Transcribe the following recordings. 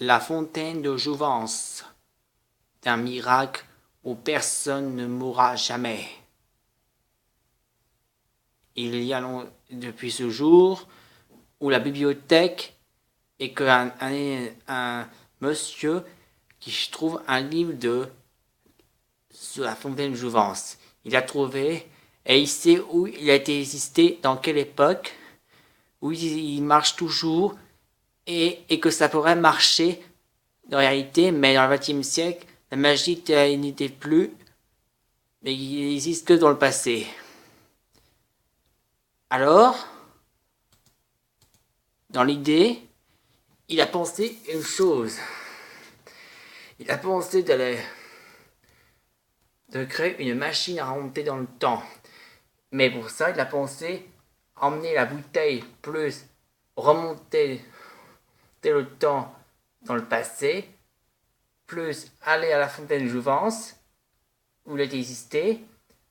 La fontaine de jouvence, d'un miracle où personne ne mourra jamais. Il y a depuis ce jour où la bibliothèque et qu'un monsieur qui trouve un livre sur la fontaine de jouvence. Il a trouvé et il sait où il a été existé, dans quelle époque, où il marche toujours et que ça pourrait marcher en réalité, mais dans le XXe siècle, la magie n'était plus, mais il n'existe que dans le passé. Alors, dans l'idée, il a pensé une chose. Il a pensé de créer une machine à remonter dans le temps. Mais pour ça, il a pensé emmener la bouteille plus remonter le temps dans le passé, plus aller à la fontaine de jouvence, où il a existé,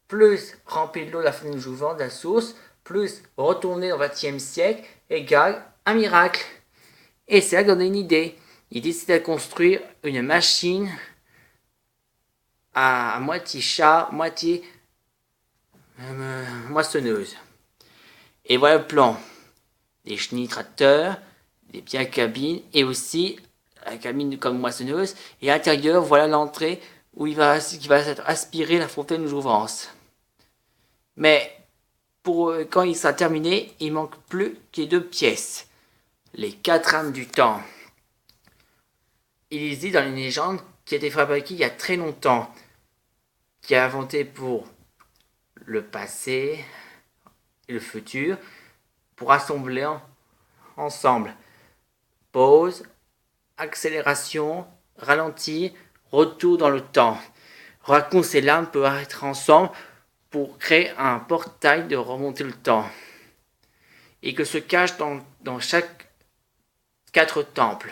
plus remplir de l'eau de la fontaine de jouvence, de la source, plus retourner au XXe siècle, égale un miracle. Et c'est là qu'on a une idée. Il décide de construire une machine à moitié chat, moitié moissonneuse. Et voilà le plan. Des chenilles tracteurs, des pierres cabines et aussi la cabine comme moissonneuse. Et à l'intérieur, voilà l'entrée où qui va aspirer la fontaine de jouvence. Mais quand il sera terminé, il manque plus que 2 pièces. Les 4 âmes du temps. Il existe dans une légende qui a été fabriquée il y a très longtemps, qui a inventé pour le passé et le futur, pour assembler ensemble. Pause, accélération, ralenti, retour dans le temps. Raccoon et l'âme peuvent être ensemble pour créer un portail de remonter le temps. Et que se cache dans chaque 4 temples.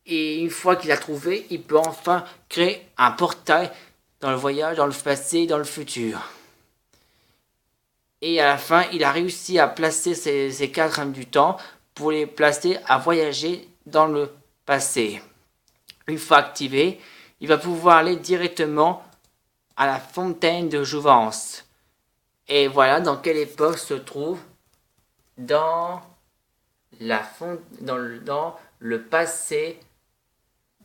Et une fois qu'il a trouvé, il peut enfin créer un portail dans le voyage, dans le passé et dans le futur. Et à la fin, il a réussi à placer ces 4 âmes du temps pour les placer à voyager dans le passé. Une fois activé, il va pouvoir aller directement à la fontaine de jouvence. Et voilà dans quelle époque se trouve dans le passé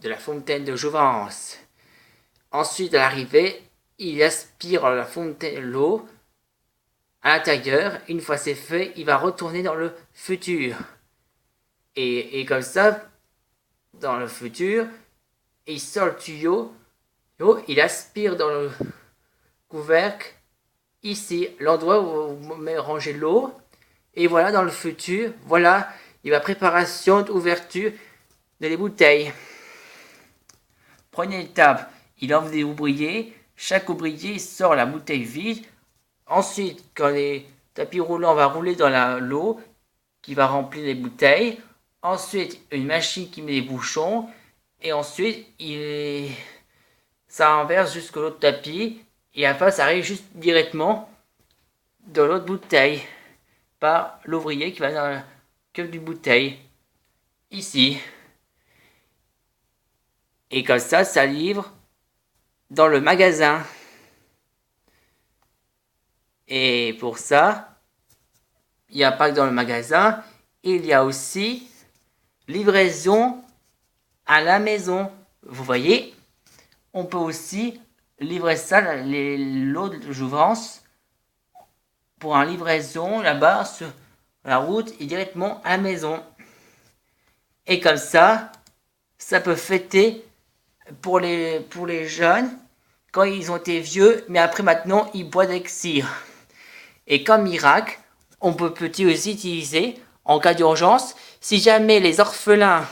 de la fontaine de jouvence. Ensuite, à l'arrivée, il aspire la fontaine l'eau à l'intérieur. Une fois c'est fait, il va retourner dans le futur. Et comme ça, dans le futur, il sort le tuyau, il aspire dans le couvercle, ici, l'endroit où on ranger l'eau. Et voilà, dans le futur, voilà, il va préparation d'ouverture de les bouteilles. Prenez l'étape, il offre des ouvriers, chaque ouvrier sort la bouteille vide. Ensuite, quand les tapis roulants va rouler dans l'eau, qui va remplir les bouteilles. Ensuite, une machine qui met les bouchons. Et ensuite, ça renverse jusqu'à l'autre tapis. Et après, ça arrive juste directement dans l'autre bouteille. Par l'ouvrier qui va dans la queue d'une bouteille. Ici. Et comme ça livre dans le magasin. Et pour ça, il n'y a pas que dans le magasin, il y a aussi livraison à la maison. Vous voyez, on peut aussi livrer ça, l'eau de jouvence, pour une livraison là-bas sur la route et directement à la maison. Et comme ça peut fêter pour les jeunes quand ils ont été vieux, mais après maintenant ils boivent d'exir. Et comme miracle, on peut aussi utiliser en cas d'urgence, si jamais les orphelins,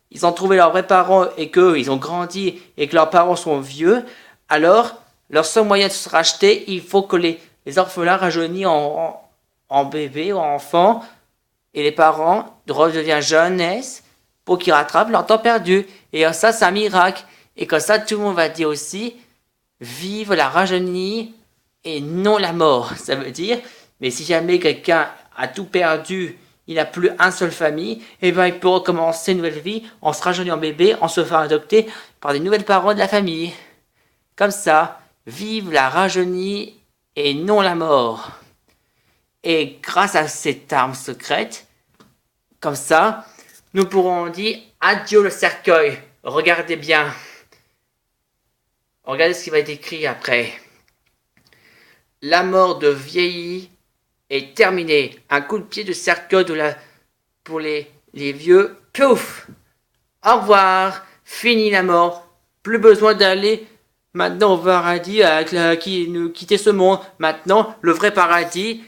ils ont trouvé leurs vrais parents et qu'eux, ils ont grandi et que leurs parents sont vieux, alors leur seul moyen de se racheter, il faut que les orphelins rajeunissent en bébé ou en enfant et les parents redeviennent jeunesse pour qu'ils rattrapent leur temps perdu. Et ça, c'est un miracle. Et comme ça, tout le monde va dire aussi, vive la rajeunie et non la mort. Ça veut dire, mais si jamais quelqu'un a tout perdu il n'a plus un seul famille, et ben il peut recommencer une nouvelle vie en se rajeunissant en bébé, en se faisant adopter par des nouvelles parents de la famille. Comme ça, vive la rajeunie et non la mort. Et grâce à cette arme secrète, comme ça, nous pourrons dire adieu le cercueil. Regardez bien. Regardez ce qui va être écrit après. La mort de vieilli est terminée. Un coup de pied de cercueil pour les vieux. Pouf! Au revoir. Fini la mort. Plus besoin d'aller maintenant au paradis qui nous quitter ce monde. Maintenant, le vrai paradis,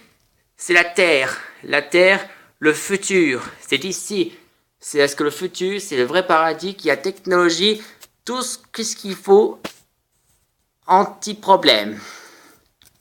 c'est la terre. La terre, le futur. C'est ici. C'est est-ce que le futur, c'est le vrai paradis qui a technologie, tout ce qu'il faut anti-problème.